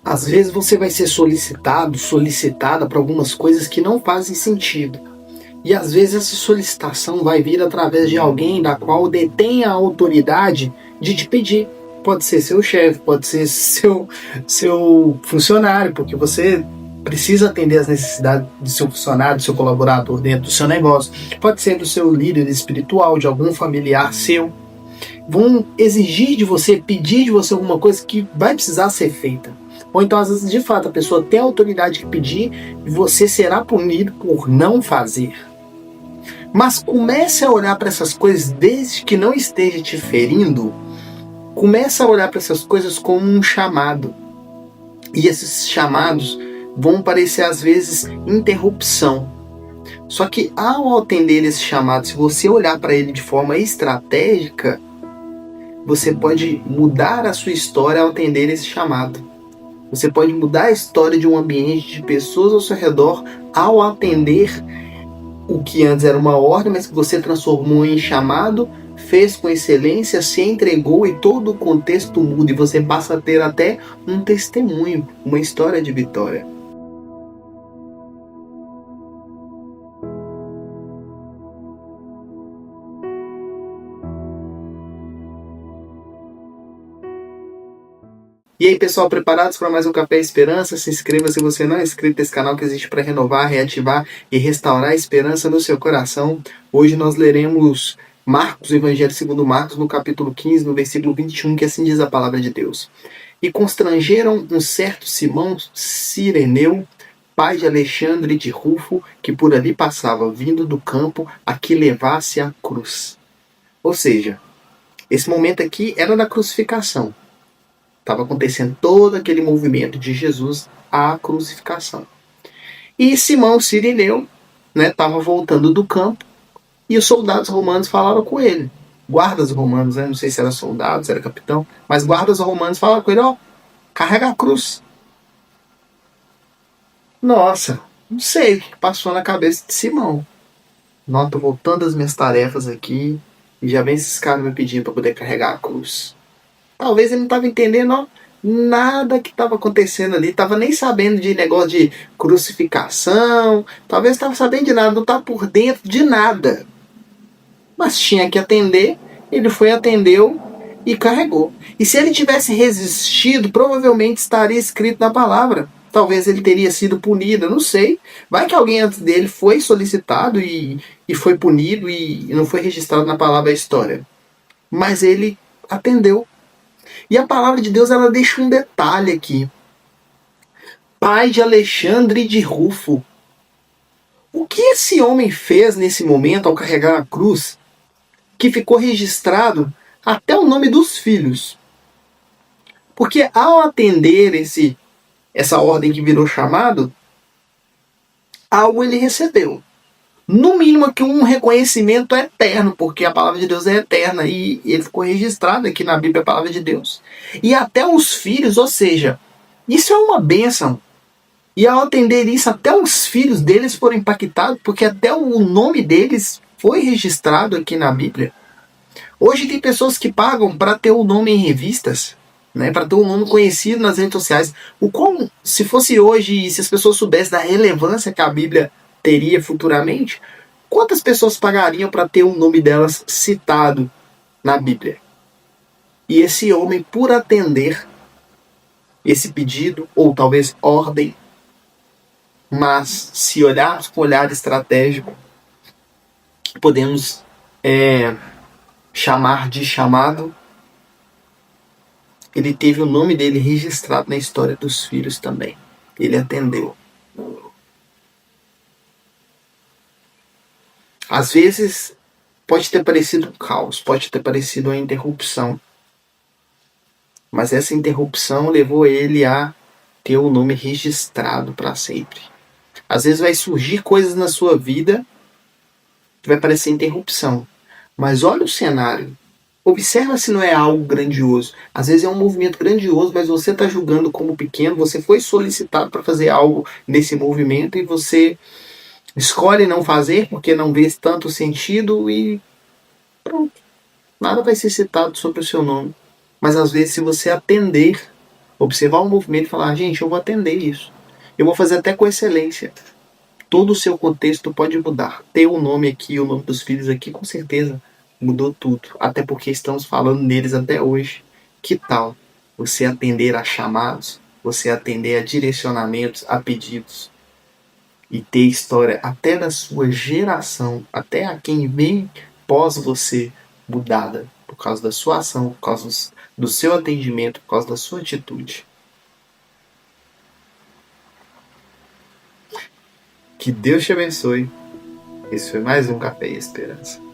Às vezes você vai ser solicitado, solicitada para algumas coisas que não fazem sentido. E às vezes essa solicitação vai vir através de alguém da qual detém a autoridade de te pedir. Pode ser seu chefe, pode ser seu funcionário, porque você precisa atender as necessidades do seu funcionário, do seu colaborador dentro do seu negócio. Pode ser do seu líder espiritual, de algum familiar seu. Vão exigir de você, pedir de você alguma coisa que vai precisar ser feita. Ou então, às vezes, de fato, a pessoa tem a autoridade de pedir e você será punido por não fazer. Mas comece a olhar para essas coisas desde que não esteja te ferindo. Comece a olhar para essas coisas como um chamado. E esses chamados vão parecer, às vezes, interrupção. Só que ao atender esse chamado, se você olhar para ele de forma estratégica, você pode mudar a sua história ao atender esse chamado. Você pode mudar a história de um ambiente, de pessoas ao seu redor, ao atender o que antes era uma ordem, mas que você transformou em chamado, fez com excelência, se entregou e todo o contexto muda e você passa a ter até um testemunho, uma história de vitória. E aí, pessoal, preparados para mais um Café Esperança? Se inscreva se você não é inscrito nesse canal que existe para renovar, reativar e restaurar a esperança no seu coração. Hoje nós leremos Marcos, o Evangelho segundo Marcos, no capítulo 15, no versículo 21, que assim diz a palavra de Deus. E constrangeram um certo Simão Cireneu, pai de Alexandre de Rufo, que por ali passava, vindo do campo, a que levasse a cruz. Ou seja, esse momento aqui era da crucificação. Estava acontecendo todo aquele movimento de Jesus à crucificação. E Simão Cireneu estava voltando do campo e os soldados romanos falaram com ele. Guardas romanos, não sei se era soldado, se era capitão, mas guardas romanos falaram com ele, carrega a cruz. Nossa, não sei o que passou na cabeça de Simão. Não, estou voltando às minhas tarefas aqui e já vem esses caras me pedindo para poder carregar a cruz. Talvez ele não estava entendendo nada que estava acontecendo ali, estava nem sabendo de negócio de crucificação, talvez estava sabendo de nada, não estava por dentro de nada. Mas tinha que atender, ele foi, atendeu e carregou. E se ele tivesse resistido, provavelmente estaria escrito na palavra. Talvez ele teria sido punido, não sei. Vai que alguém antes dele foi solicitado e foi punido e não foi registrado na palavra a história. Mas ele atendeu. E a palavra de Deus, ela deixa um detalhe aqui. Pai de Alexandre de Rufo. O que esse homem fez nesse momento ao carregar a cruz, que ficou registrado até o nome dos filhos? Porque ao atender essa ordem que virou chamado, algo ele recebeu. No mínimo aqui um reconhecimento eterno, porque a palavra de Deus é eterna e ele ficou registrado aqui na Bíblia, a palavra de Deus. E até os filhos, ou seja, isso é uma bênção. E ao atender isso, até os filhos deles foram impactados, porque até o nome deles foi registrado aqui na Bíblia. Hoje tem pessoas que pagam para ter o nome em revistas, para ter um nome conhecido nas redes sociais. Se fosse hoje, se as pessoas soubessem da relevância que a Bíblia teria futuramente, quantas pessoas pagariam para ter o nome delas citado na Bíblia? E esse homem, por atender esse pedido, ou talvez ordem, mas se olharmos com um olhar estratégico, podemos chamar de chamado, ele teve o nome dele registrado na história dos filhos também. Ele atendeu. Às vezes pode ter parecido um caos, pode ter parecido uma interrupção, mas essa interrupção levou ele a ter o nome registrado para sempre. Às vezes vai surgir coisas na sua vida que vai parecer interrupção, mas olha o cenário, observa se não é algo grandioso. Às vezes é um movimento grandioso, mas você está julgando como pequeno, você foi solicitado para fazer algo nesse movimento e você escolhe não fazer porque não vê tanto sentido e pronto. Nada vai ser citado sobre o seu nome. Mas às vezes, se você atender Observar o movimento e falar, gente, eu vou atender isso. Eu vou fazer até com excelência. Todo o seu contexto pode mudar. Ter o nome aqui, o nome dos filhos aqui, com certeza mudou tudo. Até porque estamos falando neles até hoje. Que tal você atender a chamados, você atender a direcionamentos, a pedidos e ter história até da sua geração, até a quem vem pós você mudada por causa da sua ação, por causa do seu atendimento, por causa da sua atitude. Que Deus te abençoe. Esse foi mais um Café e Esperança.